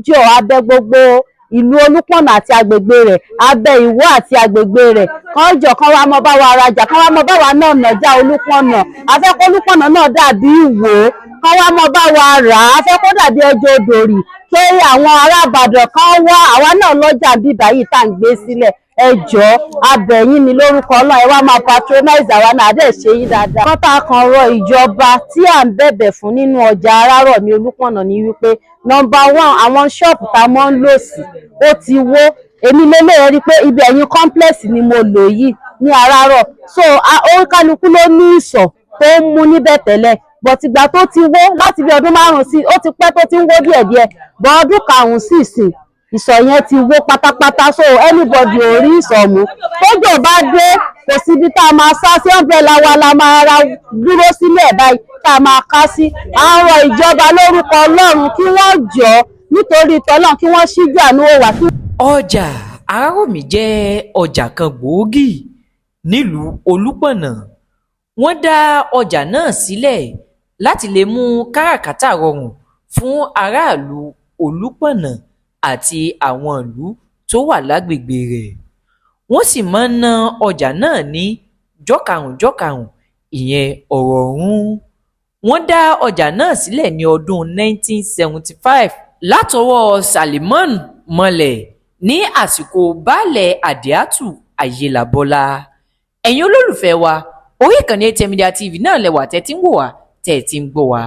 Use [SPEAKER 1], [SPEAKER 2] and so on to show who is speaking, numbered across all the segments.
[SPEAKER 1] jọ abẹ gbogbo ìlú Olúpọ̀nà àti agbègbè rẹ̀, abẹ Ìwó àti agbègbè rẹ̀, kán jọ kán wá mọ bá wa rajà, kán wá mọ bá wa náà nàjà Olúpọ̀nà. A fẹ́ kó Olúpọ̀nà náà dàbí Ìwó, kán wá mọ bá wa rà á. A fẹ́ kó dàbí ọjọ́ Odòrì, kí àwọn ará Ìbàdàn kan wá, àwa náà lọ́jà bíbá yìí tá à ń gbé sílẹ̀. Ẹ jọ̀ọ́ abẹ̀yìn ni lórúkọ Ọlọ́run, ẹ wá máa patronize àwa náà, dẹ̀ ṣe yín dáadáa. Kọ́tà kan rọ ìjọba tí à ń bẹ̀bẹ̀ fún nínú ọjà Arárọ̀mí Olúpọ̀nà ni wípé number 1 àwọn ṣọ́ọ̀bù tá a mọ́ ń lò sí ó ti wó. Èmi lélẹ̀ rí pé ibi ẹ̀yìn complex ni mo lò yìí ní Arárọ̀, so oníkálukú ló ní ìsọ̀ tó ń mú níbẹ̀ tẹ́lẹ̀, but ìgbà tó ti wó láti bí ọdún 5 sí ó ti pẹ́ tó ti ń wó díẹ̀díẹ̀, bọ́ ọdún 5 sí ìsìn ìsọ̀ yẹn ti wó pátápátá, so anybody ò rí ìsọ̀ mú. Tójò bá dé kò síbi tá a máa sá sí, umbrella wa la máa ra dúró sílẹ̀ báyìí tá a máa ká sí. À ń rọ ìjọba lórúkọ Ọlọ́run kí wọ́n jọ̀ọ́ nítorí tọ́lọ́run kí wọ́n ṣíjú àánú wò wá.
[SPEAKER 2] Ọjà Arárọ̀mí jẹ́ ọjà kan gbòógì nílùú Olúpọ̀nà. Wọ́n dá ọjà náà sílẹ̀ láti lè mú káràkátà rọrùn fún aráàlú Olúpọ̀nà àti àwọn ìlú tó wà lágbègbè rẹ̀. Wọ́n sì máa ń ná ọjà náà ní jọ́karùn-jọ́karùn, ìyẹn ọ̀rọ̀ọ̀rún. Wọ́n dá ọjà náà sílẹ̀ ní ọdún 1975 látọwọ́ Salimon Mọ̀lẹ̀ ní àsìkò baálẹ̀ Àdíátù Ayélabọ́lá. Ẹ̀yin olólùfẹ́ wa, orí ìkànnì ATM Media TV náà lẹ́wà tẹ́ ti ń wò wá, tẹ́ ti ń gbọ́ wá.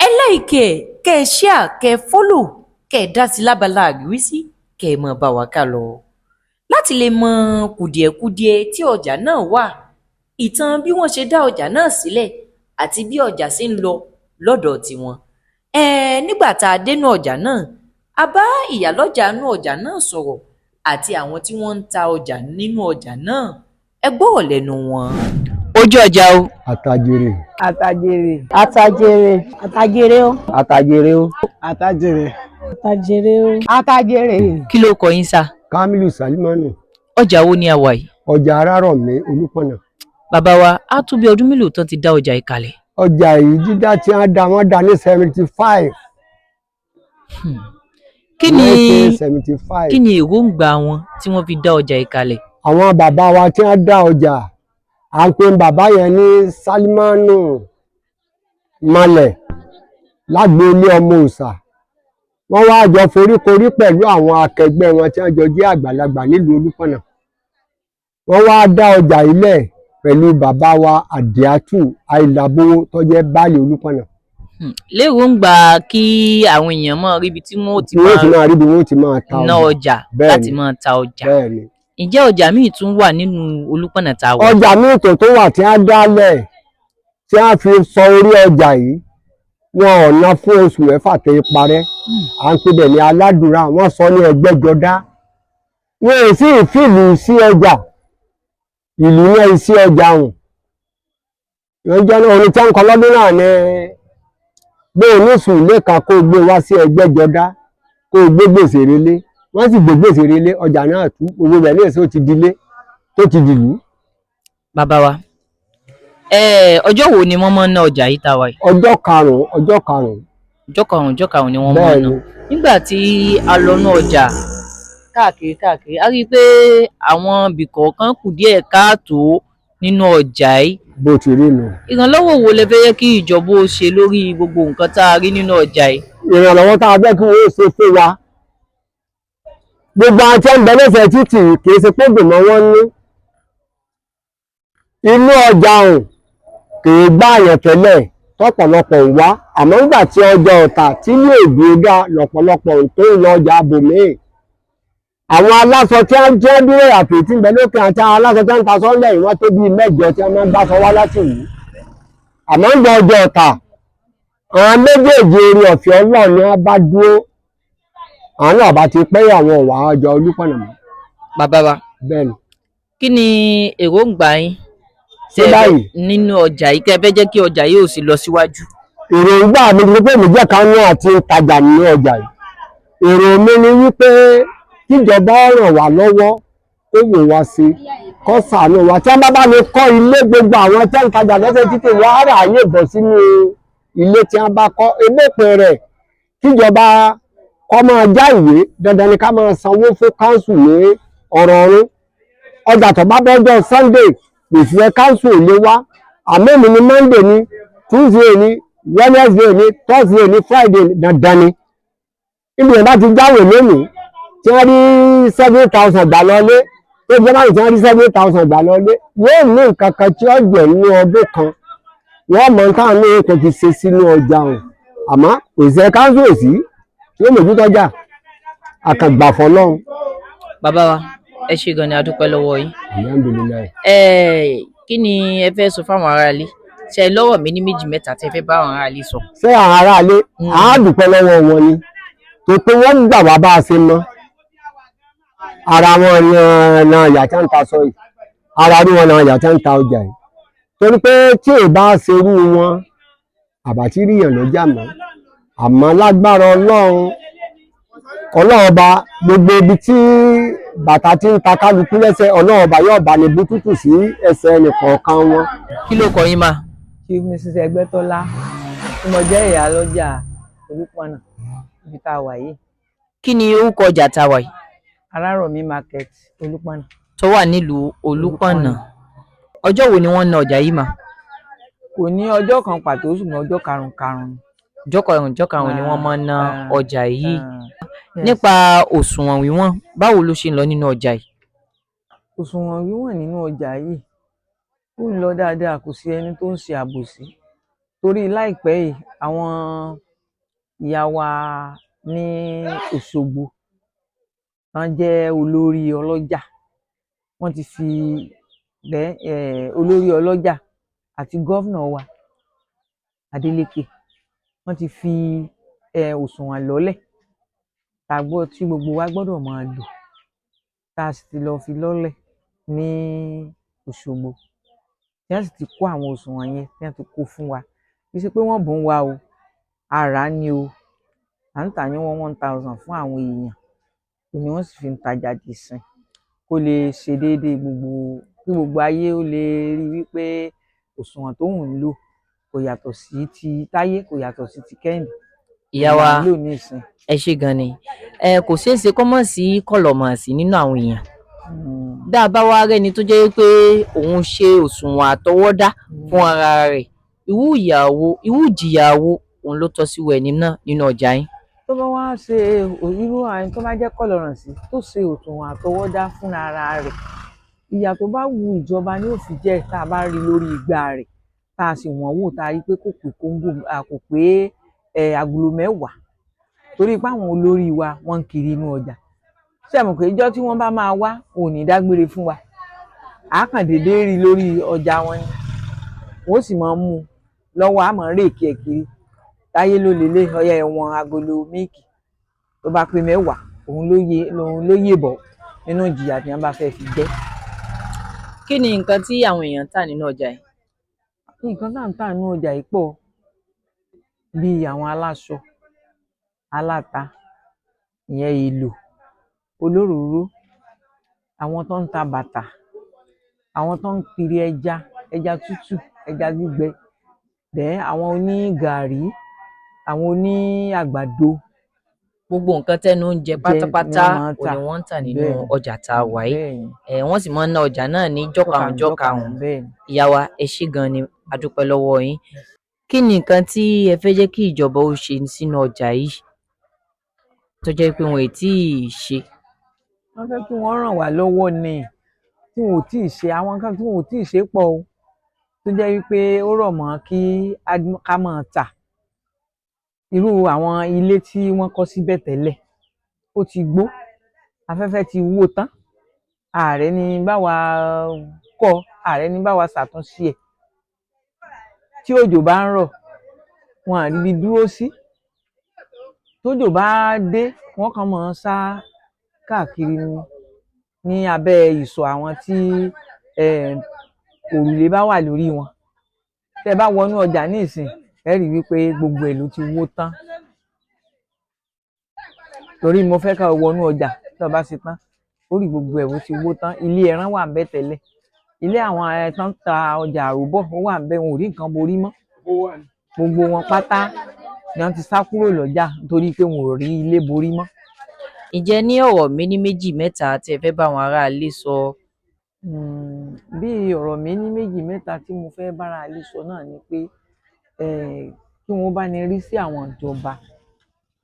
[SPEAKER 2] Ẹ like, kẹ́ ẹ share, kẹ́ ẹ follow, kẹ́ ẹ dá sí lábala àríwísí, kẹ́ ẹ mọ̀ bá wa ká lọ. Láti lè mọ kùdìẹ̀kudiẹ tí ọjà náà wà, ìtàn bí wọ́n ṣe dá ọjà náà sílẹ̀ àti bí ọjà ṣe ń lọ lọ́dọ̀ tiwọn. Nígbà tá a dénú ọjà náà, a bá ìyálọ́jà nú ọjà náà sọ̀rọ̀ àti àwọn tí wọ́n ń ta ọjà nínú ọjà náà. Ẹ gbọ́ lẹ́nu wọn. Ojú ọjà o.
[SPEAKER 3] Àtàjèrè.
[SPEAKER 1] Àtàjèrè. Àtàjèrè. Àtàjèrè o.
[SPEAKER 3] Àtàjèrè o.
[SPEAKER 1] Àtàjèrè. Àtàjèrè o. Àtàjèrè.
[SPEAKER 2] Kí ló kọ yín sá?
[SPEAKER 3] Kamilu Salimanu.
[SPEAKER 2] Ọjà wo ni a wà yìí?
[SPEAKER 3] Ọjà Arárọ̀mí Olúpọ̀nà.
[SPEAKER 2] Bàbá wa, á tó bí ọdún mélòó tán ti dá ọjà yìí kalẹ̀?
[SPEAKER 3] Ọjà yìí dídá tí wọ́n dá ní 75.
[SPEAKER 2] Kí ni
[SPEAKER 3] 75.
[SPEAKER 2] kí ni èròǹgbà wọn tí wọ́n fi dá ọjà yìí kalẹ̀?
[SPEAKER 3] Àwọn bàbá wa tí wọ́n dá ọjà, à ń pè bàbá yẹn ní Salimanu Mọ̀lẹ̀ lágboolé ọmọ òòṣà. Wọ́n wá jọ foríkorí pẹ̀lú àwọn akẹgbẹ́ wọn tí wọ́n jọ jẹ́ àgbàlagbà nílùú Olúpọ̀nà. Wọ́n wá dá ọjà ilẹ̀ pẹ̀lú bàbá wa Àdíátù Ayélabówó tó jẹ́ baálé Olúpọ̀nà.
[SPEAKER 2] Léròǹgbà kí àwọn èèyàn máa rí ibi tí wọ́n ti máa ná ọjà láti máa ta ọjà.
[SPEAKER 3] Bẹ́ẹ̀ni.
[SPEAKER 2] Ǹjẹ́ ọjà míì tún wà nínú Olúpọ̀nà tá a wà?
[SPEAKER 3] Ọjà míì tó wà tí wọ́n dálẹ̀ tí wọ́n fi sọ orí ọjà yìí, wọn ò ná fún oṣù 6 tẹ́ parẹ́. À ń pè bẹ̀ ní Aládùúrà, wọ́n sọ ní Ẹgbẹ́jọdá. Wọ́n ò sì fìlú sí ọjà, ìlú náà sí ọjà hùn. Wọ́n jẹ́ náà orin tí wọ́n kọ lọ́dún náà ní gbé oníṣùn ilé kan kó gbé wá sí Ẹgbẹ́jọdá kó gbé gbèsè relé. Wọ́n sì gbé gbèsè relé, ọjà náà tú gbogbo rẹ̀ ní èso ti dilé tó ti dìlú.
[SPEAKER 2] Bàbá wa, ọjọ́ wo ni wọ́n máa ń ná ọjà yìí tá a wà yìí?
[SPEAKER 3] Ọjọ́ karùn-ún.
[SPEAKER 2] Ọjọ́ karùn-ún ni wọ́n máa ń ná. Nígbà tí a lọ ná ọjà káàkiri, a rí i pé àwọn ibìkọ̀ọ̀kan kù díẹ̀ káàtó nínú ọjà yìí.
[SPEAKER 3] Bó ti rí nù.
[SPEAKER 2] Ìrànlọ́wọ́ wo lẹ fẹ́ yẹ kí ìjọba ó ṣe lórí gbogbo nǹkan tá a rí nínú ọjà yìí?
[SPEAKER 3] Ìrànlọ́wọ́ tá a fẹ́ kí wọ́n ṣe fún wa. Gbogbo àwọn tí ń bẹ lẹ́sẹ̀ títì kì í ṣe pé gbòmọ̀ wọn ní. Inú ọjà ọ̀hún kì í gbá àyàn tẹ́lẹ̀ tọ́pọ̀lọpọ̀ ń wá, àmọ́ nígbà tí ọjà ọ̀tà tí ní èdè dá lọ́pọ̀lọpọ̀ tó ń lọ ọjà abòmíì. Àwọn aláṣọ tí wọ́n jẹ́ dúró àpè tí ń bẹ lókè àti àwọn aláṣọ tí wọ́n ń ta sọ́lẹ̀ yìí wọ́n tó bíi 9 tí wọ́n máa ń bá sọ wá láti ìlú. Àmọ́ ń gbọ́ ọjà ọ̀tà, àwọn méjèèjì orí ọ̀fẹ́ Ọlọ́run ni wọ́n bá dúró. Àwọn náà bá ti pẹ́ àwọn ọ̀wà ọjà Olúpọ̀nà mọ́.
[SPEAKER 2] Bàbá wa,
[SPEAKER 3] bẹ́ẹ̀ni.
[SPEAKER 2] Kí ni èròǹgbà yín nínú ọjà yìí kẹ́ fẹ́ jẹ́ kí ọjà yìí ó sì lọ síwájú?
[SPEAKER 3] Èròǹgbà mi ni pé mi jẹ́ kánú àti ìtajà nínú ọjà yìí. Èrò mi ni wípé kíjọba ràn wá lọ́wọ́ kó wò wá sí, kó ṣàánú wa. Tí wọ́n bá lè kọ́ ilé, gbogbo àwọn tí wọ́n ń tajà lọ́sẹ̀ títì wọ́n á ráyè bọ̀ sínú ilé tí wọ́n bá kọ́. Elépè rẹ̀ kíjọba kọ́ máa já ìwé dandan ni ká máa sanwó fún káńsù ní ọ̀rọ̀ọ̀rún. Ọjà tó bá bọ́jọ́ Sunday òṣìṣẹ́ káńsù ò lè wá, àmọ́ èmi ni Monday ni, Tuesday ni, Wednesday ni, Thursday ni, Friday ni, dandan ni. Ibi yẹn bá ti jáwèé lónìí tí wọ́n rí 7,000 gbà lọlé, tó jẹ́ báyìí tí wọ́n rí 7,000 gbà lọlé, yóò ní nǹkan kan tí ó jẹ́ ní ọdún kan wọ́n mọ̀ táwọn ní ètò ti ṣe sínú ọjà ọ̀hún. Àmọ́ òṣìṣẹ́ káńsù ò sí tí ó mójútọ́jà àkàngbà fọlọ́run.
[SPEAKER 4] Bàbá wa ẹ ṣé gan ni a dúpẹ́ lọ́wọ́ yín.
[SPEAKER 3] Alhamdulillah.
[SPEAKER 4] Kí ni ẹ fẹ́ sọ fáwọn aráalé? Ṣé ẹ lọ́rọ̀ mi ní méjì mẹ́ta tí ẹ fẹ́ bá àwọn aráalé sọ?
[SPEAKER 3] Ṣé àwọn aráalé á dúpẹ́ lọ́wọ́ wọn ni tó pé wọ́n gbà wá bá a ṣe mọ́. Ara wọn na yàtọ̀ ń ta sọ yìí, ara rí wọn na yàtọ̀ ń ta ọjà yìí, torí pé tí ò bá ṣerú wọn àbàtí ríyàn lọ́jà mọ́. Àmọ́ lágbára Ọlọ́run ọba gbogbo ibi tí bàtà ti ń ta kálukú lẹ́sẹ̀, Ọlọ́run ọba yóò bá ní bútútù sí ẹsẹ̀ ẹnìkọ̀ọ̀kan wọn.
[SPEAKER 4] Kí ló kọ yín mà?
[SPEAKER 5] Chief Mrs. Ẹgbẹ́tọ́lá tí mo jẹ́ ìyá lọ́jà Olúpọ̀nà ibi tá a wà yìí.
[SPEAKER 4] Kí ni orúkọ ọjà tá a wà yìí?
[SPEAKER 5] Arárọ̀mí market Olúpọ̀nà.
[SPEAKER 4] Tó wà nílùú Olúpọ̀nà. Ọjọ́ wo ni wọ́n ná ọjà yìí mà?
[SPEAKER 5] Kò ní ọjọ́ kan pàtó ṣùgbọ́n ọjọ́ karùn-ún.
[SPEAKER 4] Ọjọ́ karùn-ún ni wọ́n máa ń ná ọjà yìí. Nípa òṣùwọ̀n wíwọ̀n, báwo ló ṣe ń lọ nínú ọjà yìí?
[SPEAKER 5] Òṣùwọ̀n wíwọ̀n nínú ọjà yìí ó ń lọ dáadáa, kò sí ẹni tó ń ṣe àbòsí. Torí láìpẹ́ yìí àwọn ìyá wa ní Òṣogbo wọ́n jẹ́ olórí ọlọ́jà, wọ́n ti fi olórí ọlọ́jà àti gọ́vnà wa Adeleke wọ́n ti fi òṣùwọ̀n lọ́lẹ̀ tí gbogbo wa gbọ́dọ̀ máa lò, tá a sì ti lọ fi lọ́lẹ̀ ní Òṣogbo tí wọ́n sì ti kó àwọn òṣùwọ̀n yẹn tí wọ́n ti kó fún wa. Kì í ṣe pé wọ́n bùn wa o, àrà ni o, à ń tà ní 1,000 fún àwọn èèyàn ni wọ́n sì fi ń tajà dìsìn kó lè ṣe déédéé kí gbogbo ayé ó lè rí wípé òṣùwọ̀n tó ń lò kò yàtọ̀ sí ti Táyé, kò yàtọ̀ sí ti Kẹ́hìndé.
[SPEAKER 4] Ìyá wa ẹ ṣé gan ni. Kò ṣeé ṣe kó mọ̀ sí kọ̀lọ̀mọ̀sí nínú àwọn èèyàn. Dábàá wá rẹ́ni tó jẹ́ pé òun ṣe òṣùwọ̀n àtọwọ́dá fún ara rẹ̀, irú ìjìyà wo òun ló tọ́ sí ẹni náà nínú ọjà yín?
[SPEAKER 5] Tó bá wá ṣe irú àyìn tó bá jẹ́ kọ̀lọ̀rọ̀sí tó ṣe òṣùwọ̀n àtọwọ́dá fún ara rẹ̀, ìyà tó bá wu ìjọba ni ó fi jẹ́ tá a bá rí lórí igbá rẹ̀ tá a sì wọ̀n wò tá a rí pé kò pé kóńgò kò pé agolo 10, torí pé àwọn olórí wa wọ́n ń kiri inú ọjà. Ṣé mọ̀ pé ìjọ́ tí wọ́n bá máa wá ò ní dágbére fún wa, àákàndédé rí lórí ọjà wọn ni wọ́n sì máa ń mú lọ́wọ́ àmọ́ réèkì ẹ̀ kiri. Táyé ló lélẹ̀ ọyá ẹ̀wọ̀n agolo míìkì tó bá pé 10 òun ló yè bọ̀ nínú ìjìyà tí wọ́n bá fẹ́ fi jẹ́.
[SPEAKER 4] Kí ni nǹkan tí àwọn èèyàn ń tà nínú ọjà yìí?
[SPEAKER 5] Nǹkan tá à ń tà nínú ọjà yìí pọ̀, bíi àwọn aláṣọ, aláta, ìyẹn èlò, olóròró, àwọn tó ń ta bàtà, àwọn tó ń kiri ẹja tútù, ẹja gbígbẹ, àwọn oní gàrí, àwọn oní àgbàdo.
[SPEAKER 4] Gbogbo nǹkan tẹ́nu ń jẹ pátápátá ni wọ́n ń tà nínú ọjà tá a wà yìí. Wọ́n sì máa ń ná ọjà náà ní jọ́karùn-ún. Ìyá wa ẹ ṣé gan ni a dúpẹ́ lọ́wọ́ yín. Kí ni nǹkan tí ẹ fẹ́ jẹ́ kí ìjọba ó ṣe sínú ọjà yìí tó jẹ́ pé wọn ò tí ì ṣe?
[SPEAKER 5] Wọ́n fẹ́ kí wọ́n ràn wá lọ́wọ́ ni, tí wọn ò tí ì ṣe. Àwọn nǹkan tí wọn ò tí ì ṣe pọ̀ o, tó jẹ́ wípé ó rọ̀ mọ́ kí ká máa tà. Irú àwọn ilé tí wọ́n kọ́ síbẹ̀ tẹ́lẹ̀ ó ti gbó, afẹ́fẹ́ ti wó tán, ààrẹ ní bá wa kọ́, ààrẹ ní bá wa ṣàtúnṣe ẹ̀. Tí òjò bá ń rọ̀ wọn à rí ibi dúró sí, tójò bá dé wọ́n kàn máa sá káàkiri ní abẹ́ ìsọ̀ àwọn tí òrùlé bá wà lórí wọn. Tẹ́ bá wọnú ọjà ní ìsìn ẹ rí wípé gbogbo ẹ̀ ló ti wó tán. Torí mo fẹ́ ká wọnú ọjà tí o bá ṣe tán ó rí gbogbo ẹ̀ ó ti wó tán. Ilé ẹran wà ńbẹ̀ tẹ́lẹ̀, ilé àwọn tó ń ta ọjà àròbọ̀ ó wà ńbẹ̀, wọn ò rí nǹkan borí mọ́. Gbogbo wọn pátá ni wọ́n ti sá kúrò lọ́jà nítorí pé wọn ò rí ilé borí mọ́.
[SPEAKER 4] Ǹjẹ́ ní ọ̀rọ̀ méní méjì mẹ́ta tí ẹ fẹ́ bá àwọn aráalé sọ?
[SPEAKER 5] Bí ọ̀rọ̀ méní méjì mẹ́ta tí mo fẹ́ bára ilé sọ náà ni pé kí wọ́n bá ní rí sí àwọn ìjọba,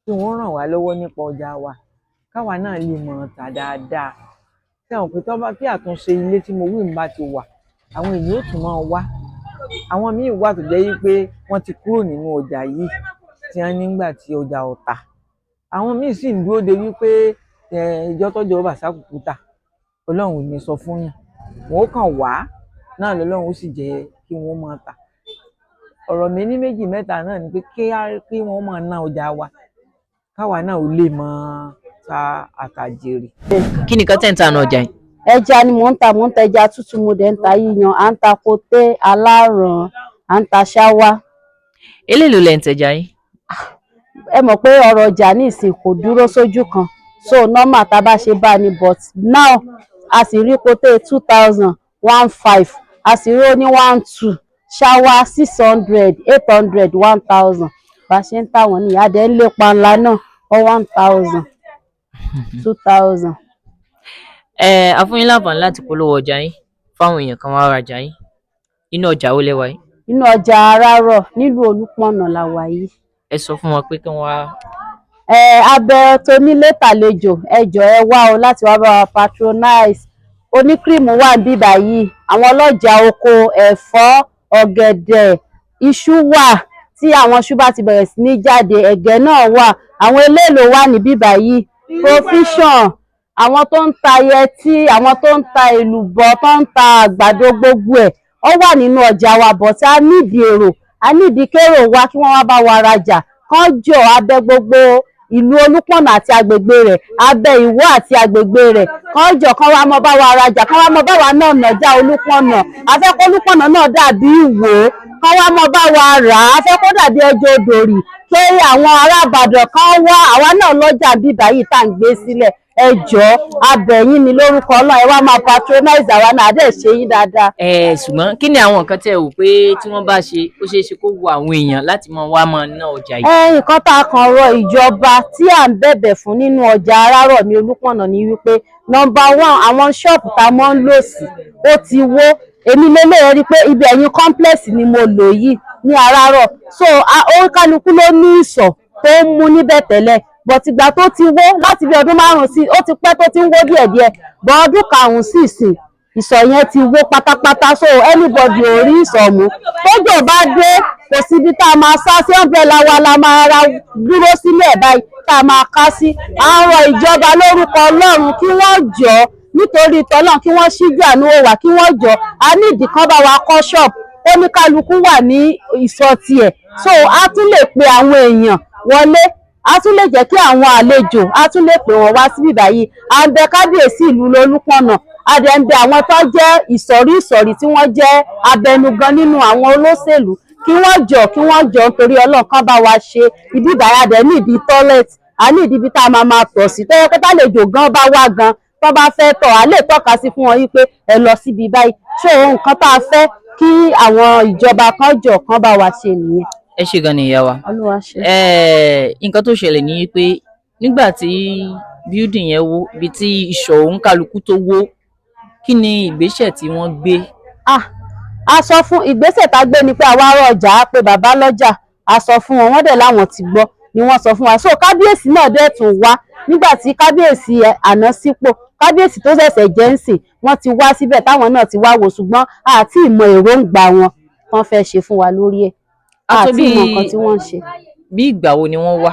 [SPEAKER 5] kí wọ́n ràn wá lọ́wọ́ nípa ọjà wa káwa náà lè mọ̀ tà dáadáa. Ṣé àwọn pé tí àtúnṣe ilé tí mo wí ń bá ti wà, àwọn èèyàn ó tún máa wá. Àwọn míì wà tó jẹ́ wípé wọ́n ti kúrò nínú ọjà yìí tí wọ́n nígbà tí ọjà ò tà. Àwọn míì sì ń dúró de wípé ìjọ tọ́jọ́ ọba sákùkù tà, Ọlọ́run ò ní sọ fún yàn. Wọ́n ó kàn wá náà lọ́lọ́run ó sì jẹ́ kí wọ́n máa tà. Ọ̀rọ̀ méní méjì mẹ́ta náà ni pé kí wọ́n máa ná ọjà wa káwa náà ò lè máa ta àtàjèrè.
[SPEAKER 4] Kí nìkan tẹ̀ ń ta ọjà yìí?
[SPEAKER 1] Ẹja ni mò ń ta ẹja tútù, mo dẹ̀ ń ta yíyan, à ń ta koté, aláràn, à ń ta ṣáwá.
[SPEAKER 4] Eléèlò lẹ̀ ń tẹja yín?
[SPEAKER 1] Ẹ mọ̀ pé ọ̀rọ̀ ọjà ní ìsìn kò dúró sójú kan, so normal tá a bá ṣe bá ní, but now a sì rí koté 2000, 1500, a sì rí ní 12, ṣáwá 600, 800, 1000. Bá ṣe ń tà wọ́n ní adé ń lé panla náà 1000, 2000.
[SPEAKER 4] A fún yín láǹfààní láti polówó ọjà yín fáwọn èèyàn kan wá rajà yín. Inú ọjà wo lẹ wà yìí?
[SPEAKER 1] Inú ọjà Arárọ̀ nílùú Olúpọ̀nà la wà yìí.
[SPEAKER 4] Ẹ sọ fún wọn pé kí wọ́n wá.
[SPEAKER 1] Abẹ tónílé tàlejò, ẹ jọ̀ọ́ ẹ wá o láti wá bá wa patronize. Oníkírìmù wà níbí báyìí, àwọn ọlọ́jà oko, ẹ̀fọ́, ọ̀gẹ̀dẹ̀, iṣu wà tí àwọn iṣu bá ti bẹ̀rẹ̀ sí ní jáde, ẹ̀gẹ́ náà wà, àwọn eléèlò wà níbí báyìí, provision, àwọn tó ń ta yẹtí, àwọn tó ń ta èlùbọ́, tó ń ta àgbàdo, gbogbo ẹ̀ ó wà nínú ọjà wa, but a nídìí èrò, a nídìí kérò wá kí wọ́n wá bá wa rajà. Kán jọ abẹ gbogbo ìlú Olúpọ̀nà àti agbègbè rẹ̀, abẹ Ìwó àti agbègbè rẹ̀, kán jọ kán wá mọ bá wa rajà, kán wá mọ bá wa náà nàjà Olúpọ̀nà. A fẹ́ kó Olúpọ̀nà náà dàbí Ìwó, kán wá mọ bá wa rà á. A fẹ́ kó dàbí ẹjọ́ Odòrì, kí àwọn ará Ìbàdàn kan wá, àwa náà lọ́jà bíbá yìí tá à ń gbé sílẹ̀. Ẹ jọ̀ọ́ abẹ̀yìn ni lórúkọ Ọlọ́run, ẹ wá máa patronize àwa náà, àdé ṣe yín dáadáa.
[SPEAKER 4] Ṣùgbọ́n kí ni àwọn nǹkan tẹ́ wò pé tí wọ́n bá ṣe ó ṣeé ṣe kó wu àwọn èèyàn láti máa ná ọjà yìí?
[SPEAKER 1] Nǹkan tá a kàn rọ ìjọba tí à ń bẹ̀bẹ̀ fún nínú ọjà Arárọ̀ ní Olúpọ̀nà ni wípé number 1, àwọn ṣọ́ọ̀bù tá a mọ́ ń lò sí ó ti wó. Èmi lélẹ̀ rí pé ibi ẹ̀yìn complex ni mo lò yìí ní Arárọ̀, so oníkálukú ló ní ìsọ̀ tó ń mú níbẹ̀ tẹ́lẹ̀, but ìgbà tó ti wó láti bí ọdún 5 sí, ó ti pẹ́ tó ti ń wó díẹ̀díẹ̀, but ọdún 5 sí ìsìn ìsọ̀ yẹn ti wó pátápátá, so anybody ò rí ìsọ̀ mú. Tójò bá dé kò síbi tá a máa sá sí, umbrella wa la máa ra dúró sílẹ̀ báyìí tá a máa ká sí. À ń rọ ìjọba lórúkọ Ọlọ́run kí wọ́n jọ nítorí tọ́lọ́run, kí wọ́n ṣíjú àánú wà, kí wọ́n jọ. A ní ìdí kan bá wa kọ́ ṣọ́ọ̀bù, oníkálukú wà ní ìsọ̀ tiẹ̀, so a tún lè pe àwọn èèyàn wọlé, a tún lè jẹ́ kí àwọn àlejò a tún lè pè wọ́n wá síbí báyìí. À ń bẹ kábíyèsí ìlú Olúpọ̀nà, a dẹ̀ ń bẹ àwọn tó jẹ́ ìsọ̀rí tí wọ́n jẹ́ abẹnugan nínú àwọn olóṣèlú, kí wọ́n jọ nítorí Ọlọ́run kán bá wa ṣe ibi ìbáyà. Dẹ̀ ní ìdí toilet, a ní ìdí ibi tá a máa tọ̀ sí, tó yẹ pé tálejò gan bá wá gan tó bá fẹ́ tọ̀, a lè tọ́ka sí fún wọn yí pé ẹ lọ síbi báyìí. Ṣé nǹkan tá a fẹ́ kí àwọn ìjọba kan jọ kán bá wa ṣe nìyẹn.
[SPEAKER 4] Ẹ ṣé gan ni ìyá wa.
[SPEAKER 1] Olúwa ṣe.
[SPEAKER 4] Nǹkan tó ṣẹlẹ̀ ni pé nígbà tí building yẹn wó, ibi tí ìṣọ̀ òǹkálukú tó wó, kí ni ìgbésẹ̀ tí wọ́n gbé?
[SPEAKER 1] A sọ fún ìgbésẹ̀ tá a gbé ni pé àwa ará ọjà á pe bàbá lọ́jà, a sọ fún wọn, wọ́n dẹ̀ láwọn ti gbọ́ ni wọ́n sọ fún wa. So kábíyèsí náà dẹ̀ tún wá nígbà tí kábíyèsí àná sípò, kábíyèsí tó ṣẹ̀ṣẹ̀ jẹ́ ń sìn, wọ́n ti wá síbẹ̀ táwọn náà ti wá wò, ṣùgbọ́n àti ìmọ̀ èròǹgbà wọn tán fẹ́ ṣe fún wa lórí ẹ̀, àti ìmọ̀ nǹkan tí wọ́n ń ṣe.
[SPEAKER 4] Bí ìgbà wo ni wọ́n wá?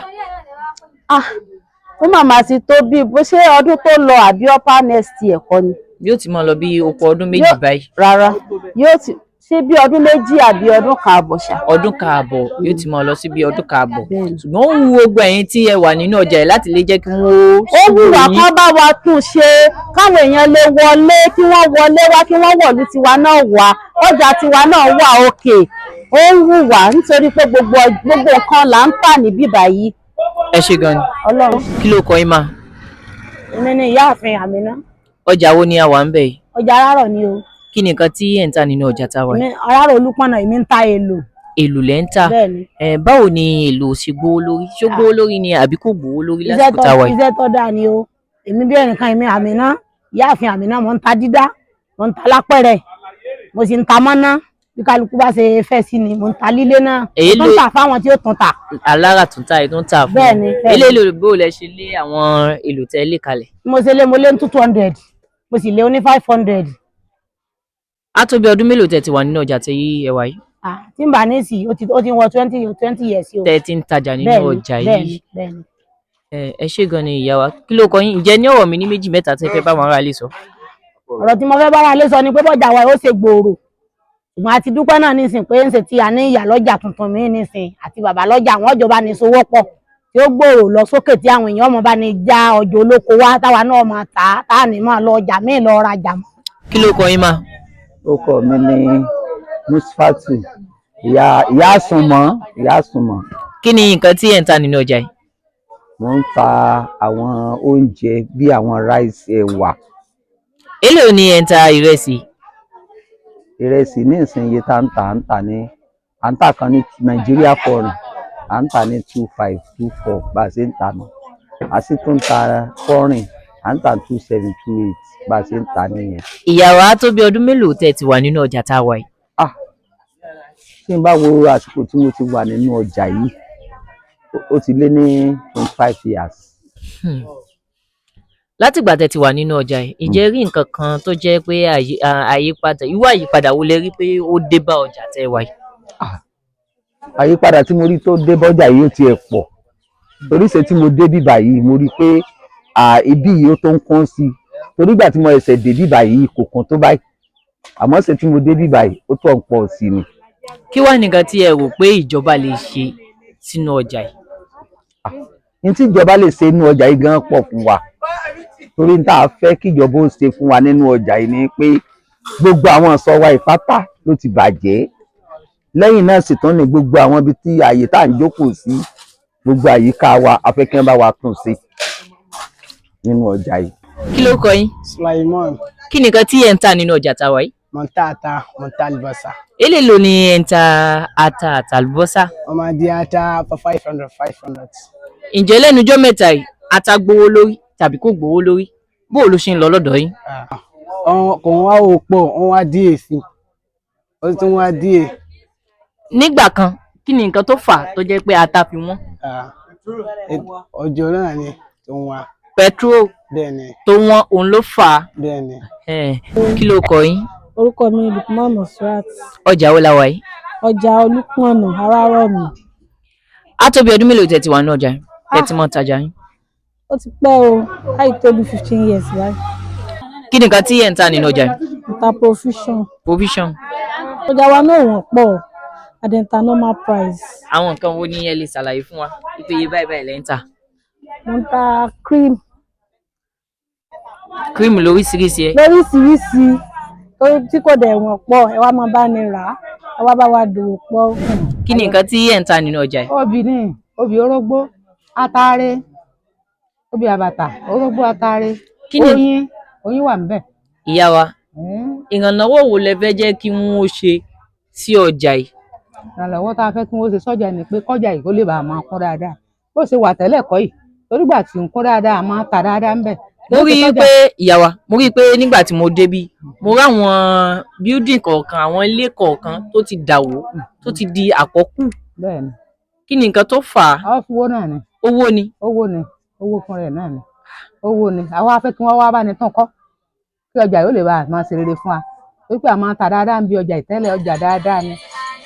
[SPEAKER 1] Ó màmá ti tó bí bó ṣe ọdún tó lọ àbí upper next year kọ́ ni.
[SPEAKER 4] Yóò ti máa lọ bí oko ọdún méjì báyìí.
[SPEAKER 1] Rárá, yóò ti ṣe bí ọdún 2 àbí ọdún 1 àbọ̀ ṣá.
[SPEAKER 4] Ọdún 1 àbọ̀ yóò ti máa lọ sí bí ọdún 1 àbọ̀. Ṣùgbọ́n ó wu gbogbo ẹ̀yin tí ẹ wà nínú ọjà yìí láti lè jẹ́ kí wọ́n
[SPEAKER 1] ó wù wá kán bá wa tún ṣe, káwọn èèyàn lè wọlé, kí wọ́n wọlé wá, kí wọ́n wọ̀lú tiwa náà wá, ọjà tiwa náà wà òkè. Ó wù wá nítorí pé gbogbo nǹkan là ń tà ní bíbá yìí.
[SPEAKER 4] Ẹ ṣé gan ni.
[SPEAKER 1] Ọlọ́run.
[SPEAKER 4] Kí ló kọ yín mà?
[SPEAKER 1] Èmi ni ìyáàfin Àmínà.
[SPEAKER 4] Ọjà wo ni a wà ń bẹ̀ yìí?
[SPEAKER 1] Ọjà Arárọ̀ ni o.
[SPEAKER 4] Kí ni nǹkan tí ẹ̀ ń tà nínú ọjà tá a wà yìí?
[SPEAKER 1] Arárọ̀ Olúpọ̀nà, èmi ń ta èlò.
[SPEAKER 4] èlò lẹ́ ń tà.
[SPEAKER 1] Bẹ́ẹ̀ni.
[SPEAKER 4] Báwo ni èlò ṣe gbówó lórí? Ṣé ó gbówó lórí ni àbí kò gbówó lórí lásìkò tá a wà yìí?
[SPEAKER 1] Iṣẹ́ tó dáa ni o. Èmi bí ẹnìkan èmi Àmínà, ìyáàfin Àmínà, mo ń ta dídá, mo ń ta lápẹ̀rẹ̀, mo sì ń ta mọ́ná. Bí kálukú bá ṣe fẹ́ sí ni, mo ń ta lílé náà. Mo ń tà fáwọn tí ó tún tà.
[SPEAKER 4] Alára tún ta ètò ń tà fún.
[SPEAKER 1] Bẹ́ẹ̀ni.
[SPEAKER 4] Eléèlò bó lẹ ṣe lé àwọn èlò tẹ́ lé kalẹ̀?
[SPEAKER 1] Mo ṣe lé, mo lé ní 200, mo sì lé ní 500.
[SPEAKER 4] Á tó bí ọdún mélòó tẹ́ ti wà nínú ọjà tí ẹ wà yìí?
[SPEAKER 1] Tí n bá ní sí, ó ti wọ 20 years o.
[SPEAKER 4] Tẹ́ ti ń tajà nínú ọjà yìí.
[SPEAKER 1] Bẹ́ẹ̀ni.
[SPEAKER 4] Ẹ ṣé gan ni ìyá wa. Kí ló kọ yín? Ǹjẹ́ ní ọ̀rọ̀ mi ní méjì mẹ́ta tẹ́ fẹ́ bá wọn ará ilé sọ?
[SPEAKER 1] Ọ̀rọ̀ tí mo fẹ́ bá ara ilé sọ ni pé bọ́jà wa ó ṣe gbòòrò. Ṣùgbọ́n àti dúpẹ́ náà nísìn pé ń ṣe tí a ní ìyá lọ́jà tuntun mi nísìn àti bàbá lọ́jà àwọn ìjọba ní sowó pọ̀ tí ó gbòòrò lọ sókè tí àwọn èèyàn ọmọ bá ní já ọjà olóko wá táwa náà máa tà á táà ní máa lọ ọjà míì lọ rajà mọ́.
[SPEAKER 4] Kí ló kọ yín mà?
[SPEAKER 6] Orúkọ mi ni Musfatu, ìyá Àsùnmọ̀.
[SPEAKER 4] Kí ni nǹkan tí ẹ̀ ń tà nínú ọjà yìí?
[SPEAKER 6] Mo ń ta àwọn oúnjẹ bí àwọn ráìsì, ẹ̀wà.
[SPEAKER 4] Èló ni ẹ̀ ń ta ìrẹsì?
[SPEAKER 6] Ìrẹsì ní ìsinyìí tá ń tà kan ní Nàìjíríà foreign, à ń tà ní 25, 24 bá a ṣe ń tà náà. A sì tún ń ta foreign, à ń tà 27, 28 bá a ṣe ń tà nìyẹn.
[SPEAKER 4] Ìyá wa tó bí ọdún mélòó tẹ́ ti wà nínú ọjà tá a wà yìí?
[SPEAKER 6] Tí n bá wo àsìkò tí mo ti wà nínú ọjà yìí, ó ti lé ní 25 years.
[SPEAKER 4] Látìgbà tẹ́ ti wà nínú ọjà yìí, ǹjẹ́ rí nǹkan kan tó jẹ́ pé irú àyípadà wo lẹ rí pé ó dé bá ọjà tẹ́ wà yìí?
[SPEAKER 6] Àyípadà tí mo rí tó dé bọ́jà yìí ó tiẹ̀ pọ̀. Torí ṣe tí mo dé bíbà yìí, mo rí pé ibi yìí ó tó ń kún sí i. Torí ìgbà tí mo ẹsẹ̀ dé bíbà yìí kò kún tó báyìí. Àmọ́ ṣe tí mo dé bíbà yìí ó tó ń pọ̀ sí i ni.
[SPEAKER 4] Kí wá nìkan tí ẹ rò pé ìjọba lè ṣe sínú ọjà yìí?
[SPEAKER 6] Ní tí ìjọba lè ṣe nínú ọjà yìí gan pọ̀ fún wa. Torí tá a fẹ́ kí ìjọba ó ṣe fún wa nínú ọjà yìí ni pé gbogbo àwọn ìsọ̀ wa ìpátá ló ti bàjẹ́. Lẹ́yìn náà sì tún ní gbogbo àwọn ibi tí àyè tá à ń jókòó sí, gbogbo àyíká wa afẹ́kẹ́ bá wa tún ṣe nínú ọjà yìí.
[SPEAKER 4] Kí ló kọ yín?
[SPEAKER 7] Sulaiman.
[SPEAKER 4] Kí nìkan tí ẹ̀ ń tà nínú ọjà tá a wà yìí?
[SPEAKER 7] Mo ń ta ata, mo ń ta àlùbọ́sà.
[SPEAKER 4] Èló ni ẹ̀ ń ta ata àtàlùbọ́sà?
[SPEAKER 7] Ọmọdé ata for 500.
[SPEAKER 4] Ǹjẹ́ lẹ́nu ọjọ́ mẹ́ta yìí ata gbówó lórí tàbí kò gbówó lórí? Bó ló ṣe ń lọ lọ́dọ̀ yín?
[SPEAKER 7] Kò wá òpó, wọ́n wá díẹ̀ sí i. Ó tún wá díẹ̀.
[SPEAKER 4] Nígbà kan, kí ni nǹkan tó fà á tó jẹ́ pé ata fi wọ́n?
[SPEAKER 7] Ọjọ́ náà ni tó ń wá.
[SPEAKER 4] Petrol tó wọ́n òun ló fà á.
[SPEAKER 7] Bẹ́ẹ̀ni.
[SPEAKER 4] Kí ló kọ yín?
[SPEAKER 8] Orúkọ mi ni Lukman Nusrat.
[SPEAKER 4] Ọjà wo la wà yìí?
[SPEAKER 8] Ọjà Olúpọ̀nà, Arárọ̀mí.
[SPEAKER 4] Á tó bí ọdún mélòó tẹ́ ti wà ní ọjà yìí? Tẹ́ ti mọ́ tajà yín?
[SPEAKER 8] Ó ti pẹ́ o, láì tó bí 15 years báyìí.
[SPEAKER 4] Kí ni nǹkan tí ẹ̀ ń tà nínú ọjà yìí?
[SPEAKER 8] Ìta provision.
[SPEAKER 4] Provision.
[SPEAKER 8] Ọjà wa náà wọ́n pọ̀, àdẹ̀ntà normal price.
[SPEAKER 4] Àwọn nǹkan wo ni ẹ lè ṣàlàyé fún wa? Ipe iye báyìí lẹ́ ń tà.
[SPEAKER 8] Mo ń ta cream.
[SPEAKER 4] Cream lóríṣiríṣi ẹ.
[SPEAKER 8] Lóríṣiríṣi tí kò dẹ̀ wọ́n pọ̀, ẹ wá máa bá ní rà á, ẹ wá bá wa dòwò pọ̀.
[SPEAKER 4] Kí ni nǹkan tí ẹ̀ ń tà nínú ọjà yìí?
[SPEAKER 1] Obì orógbó, atare, obì àbàtà, orógbó, atare, oyin wà níbẹ̀.
[SPEAKER 4] Ìyá wa, ìrànlọ́wọ́ wo lẹ fẹ́ jẹ́ kí wọ́n ó ṣe sí ọjà yìí?
[SPEAKER 1] Ìrànlọ́wọ́ tá a fẹ́ kí wọ́n ṣe sọ́jà ni pé kọ́jà yìí kó lè bàa máa kún dáadáa. Bó ṣe wà tẹ́lẹ̀ kọ́ yìí, torí gbà tí ń kún dáadáa, a máa ta dáadáa ń bẹ̀.
[SPEAKER 4] Mo rí i pé ìyá wa, mo rí i pé nígbà tí mo débí, mo rí àwọn building kọ̀ọ̀kan, àwọn ilé kọ̀ọ̀kan tó ti dàwó, tó ti di àkọ́kù.
[SPEAKER 1] Bẹ́ẹ̀ni.
[SPEAKER 4] Kí ni nǹkan tó fà á?
[SPEAKER 1] Owó náà ni.
[SPEAKER 4] Owó ni.
[SPEAKER 1] Owó fún rẹ̀ náà ni. Owó ni. Àwa fẹ́ kí wọ́n wá bá ní tán kọ́. Kí ọjà yóò lè bá máa ṣe rere fún wa. Torí pé a máa ta dáadáa ń bí ọjà ìtẹ́lẹ̀ ọjà dáadáa ni.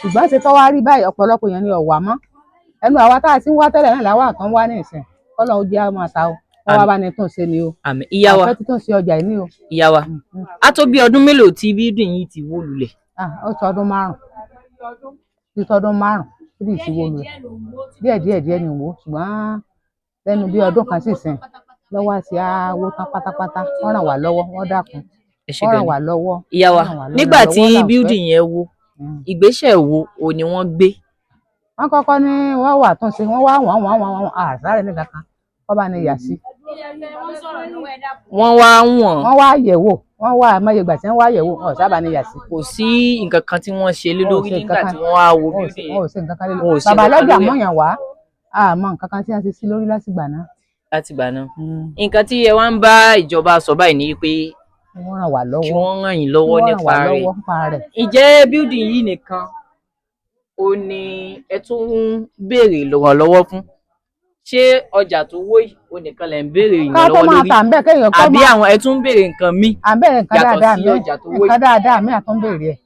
[SPEAKER 1] Ṣùgbọ́n ṣe tọ́ wá rí báyìí ọ̀pọ̀lọpọ̀ èèyàn ni ọ̀wà mọ́. Ẹnu àwa tá a ti ń wá tẹ́lẹ̀ náà làwa kan wá ní ìsìn. Kọ́lọ́ ó jẹ́ á máa ta o. Wọ́n wá bá ní tún ṣe ni o.
[SPEAKER 4] Àmín. Ìyá wa.
[SPEAKER 1] Àfẹ́ tún ṣe ọjà yìí ni o.
[SPEAKER 4] Ìyá wa. Á tó bí ọdún mélòó tí building yìí ti wó lulẹ̀?
[SPEAKER 1] Ó tó ọdún 5. Ti tọdún 5 síbi ìtiwó lulẹ̀. Díẹ̀ ni wò ṣùgbọ́n lẹ́nu bí ọdún kan sì sìn lọ́wọ́ àti àwọ̀ tán pátápátá. Wọ́n ràn wá lọ́wọ́, wọ́n dákun. Wọ́n ràn wá lọ́wọ́.
[SPEAKER 4] Ìyá wa, nígbà tí building yẹn wó, ìgbésẹ̀ wo ni wọ́n gbé?
[SPEAKER 1] Wọ́n kọ́kọ́ ní wọ́n wà tún ṣe, wọ́n wá wọ́n àṣàrẹ ní kankan. Wọ́n bá ní yà sí.
[SPEAKER 4] Wọ́n wá wọ́n.
[SPEAKER 1] Wọ́n wá yẹ̀wò.
[SPEAKER 5] wọ́n wá àmọ́ ìgbà tí wọ́n wá yẹ̀wò wọn ò sábà ní yà sí.
[SPEAKER 4] kò sí nǹkan kan tí wọ́n ṣe lé lórí nígbà tí wọ́n wá wo building
[SPEAKER 5] wọn ò sí nǹkan kan lé
[SPEAKER 4] wọn ò
[SPEAKER 5] lórí
[SPEAKER 4] sí
[SPEAKER 5] bàbá
[SPEAKER 4] nǹkan
[SPEAKER 5] alájà
[SPEAKER 4] lórí ẹ̀.
[SPEAKER 5] mọ̀yàn wá àmọ́ nǹkan kan tí wọ́n ti sí lórí látìgbà náà.
[SPEAKER 4] láti gbà náà nǹkan tí ẹ wá ń bá ìjọba sọ báyìí ni pé
[SPEAKER 5] wọ́n ràn wá lọ́wọ́
[SPEAKER 4] kí wọ́n ràn yín lọ́wọ́ nípa rẹ̀.
[SPEAKER 5] rẹ̀.
[SPEAKER 4] Ǹjẹ́ building yìí nìkan ó ní ẹ tún ń béèrè ìrànlọ́wọ́ fún? Ṣé ọjà tó wó yìí ó nìkan lẹ̀ ń béèrè
[SPEAKER 5] ká tó
[SPEAKER 4] ìrànlọ́wọ́
[SPEAKER 5] máa
[SPEAKER 4] lórí?
[SPEAKER 5] tà ń bẹ́ẹ̀ kéèyàn kọ́
[SPEAKER 4] Àbí
[SPEAKER 5] máa
[SPEAKER 4] àwọn ẹ tún ń béèrè nǹkan míì
[SPEAKER 5] à ń bẹ̀rẹ̀ nǹkan
[SPEAKER 4] yàtọ̀
[SPEAKER 5] dáadáa
[SPEAKER 4] sí
[SPEAKER 5] mi
[SPEAKER 4] ọjà tó wó
[SPEAKER 5] nǹkan
[SPEAKER 4] yìí?
[SPEAKER 5] dáadáa mi àtún béèrè ẹ̀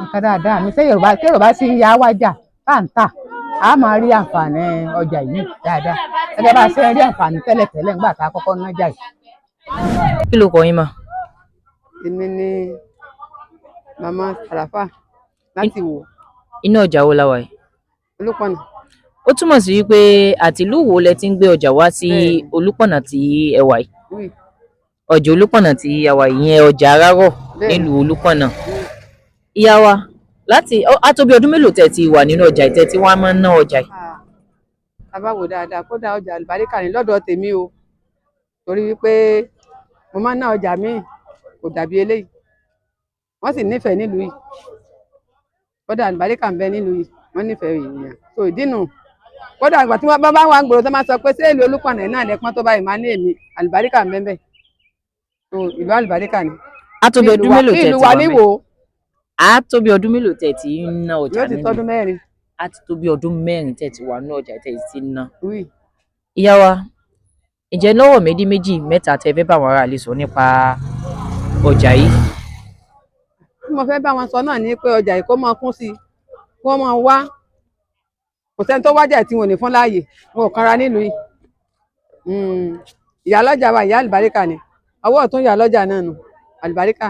[SPEAKER 5] nǹkan dáadáa mi tí Yorùbá sì ń ya wájà tá ń tà á máa rí àǹfààní ọjà yìí dáadáa gẹ́gẹ́ bá a ṣe ń rí àǹfààní tẹ́lẹ̀tẹ́lẹ̀ nígbà tá a kọ́kọ́ nájà yìí.
[SPEAKER 4] Kí ló kọ yín mà?
[SPEAKER 9] Èmi ni màmá Sàràfà láti Ìwó
[SPEAKER 4] Inú ọjà wo la wà yìí?
[SPEAKER 9] Olúpọ̀nà.
[SPEAKER 4] Ó túmọ̀ sí wípé àti ìlú wo lẹ ti ń gbé ọjà wá sí
[SPEAKER 9] Bẹ́ẹ̀ni.
[SPEAKER 4] Olúpọ̀nà tí ẹ wà yìí?
[SPEAKER 9] Oui.
[SPEAKER 4] Ọjà Olúpọ̀nà tí a wà yìí yẹn ọjà Arárọ̀
[SPEAKER 9] Bẹ́ẹ̀ni.
[SPEAKER 4] nílùú Olúpọ̀nà. Ìyá wa láti á tó bí ọdún mélòó tẹ́ ti wà nínú ọjà yìí tẹ́ tí wọ́n á máa ń ná ọjà yìí?
[SPEAKER 9] Tá bá wò dáadáa kódà ọjà àlùbáríkà ní lọ́dọ̀ tèmi o torí wípé mo máa ń ná ọjà míì kò dàbí eléyìí wọ́n sì nífẹ̀ẹ́ nílùú yìí kódà àlùbáríkà ń bẹ nílùú yìí wọ́n nífẹ̀ẹ́ èèyàn so ìdínú kódà àgbà tí wọ́n bá wà ń gbòòrò tó máa sọ pé ṣé ìlú Olúpọ̀nà náà lẹ́pọ́n tó báyìí máa ní èmi àlùbáríkà ń bẹ ń bẹ so ìlú àlùbáríkà ni.
[SPEAKER 4] Á tó bí ọdún mélòó tẹ́
[SPEAKER 9] ìlú
[SPEAKER 4] ti
[SPEAKER 9] wa
[SPEAKER 4] wà
[SPEAKER 9] níwò
[SPEAKER 4] ńbẹ̀? Á tó bí ọdún mélòó tẹ́ ti ń ná ọjà
[SPEAKER 9] yóò ti
[SPEAKER 4] níbí?
[SPEAKER 9] tọ́dún mẹ́rin.
[SPEAKER 4] Á ti tó bí ọdún mẹ́rin tẹ́ ti wà nínú ọjà tẹ́ ti ń ná.
[SPEAKER 9] Oui.
[SPEAKER 4] Ìyá wa ǹjẹ́ lọ́rọ̀ méjì mẹ́ta tẹ́ fẹ́ bá àwọn aráàlú sọ nípa ọjà yìí?
[SPEAKER 9] Bí mo fẹ́ bá wọn sọ náà ni pé ọjà yìí kó máa kún sí i kí wọ́n máa wá kò sẹ́ni tó wájà tí wọn ò ní fún láàyè wọn ò kanra nílùú yìí ìyá lọ́jà wa ìyá àlùbáríkà ni ọwọ́ ọ̀tún ìyá lọ́jà náà nù àlùbáríkà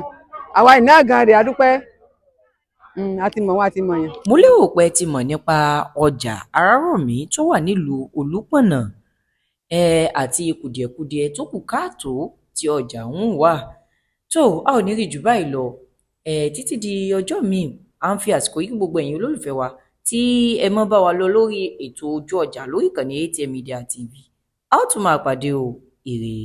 [SPEAKER 9] àwa ìná gan rè adúpẹ́ àti mọ̀ wọn àti mọ̀ yẹn.
[SPEAKER 2] Mo lérò pé ẹ ti mọ̀ nípa ọjà Arárọ̀mí tó wà nílùú Olúpọ̀nà àti kùdìẹ̀kudiẹ tó kù káàtó tí ọjà ń wà. Tó a ò ní rí jù báyìí lọ títí di ọjọ́ míì à ń fi àsìkò yìí gbogbo ẹ̀yin olólùfẹ́ wa tí ẹ mọ́ bá wa lọ lórí ètò ojú ọjà lórí ìkànnì ATM Media TV. A ó tún máa pàdé o, ire.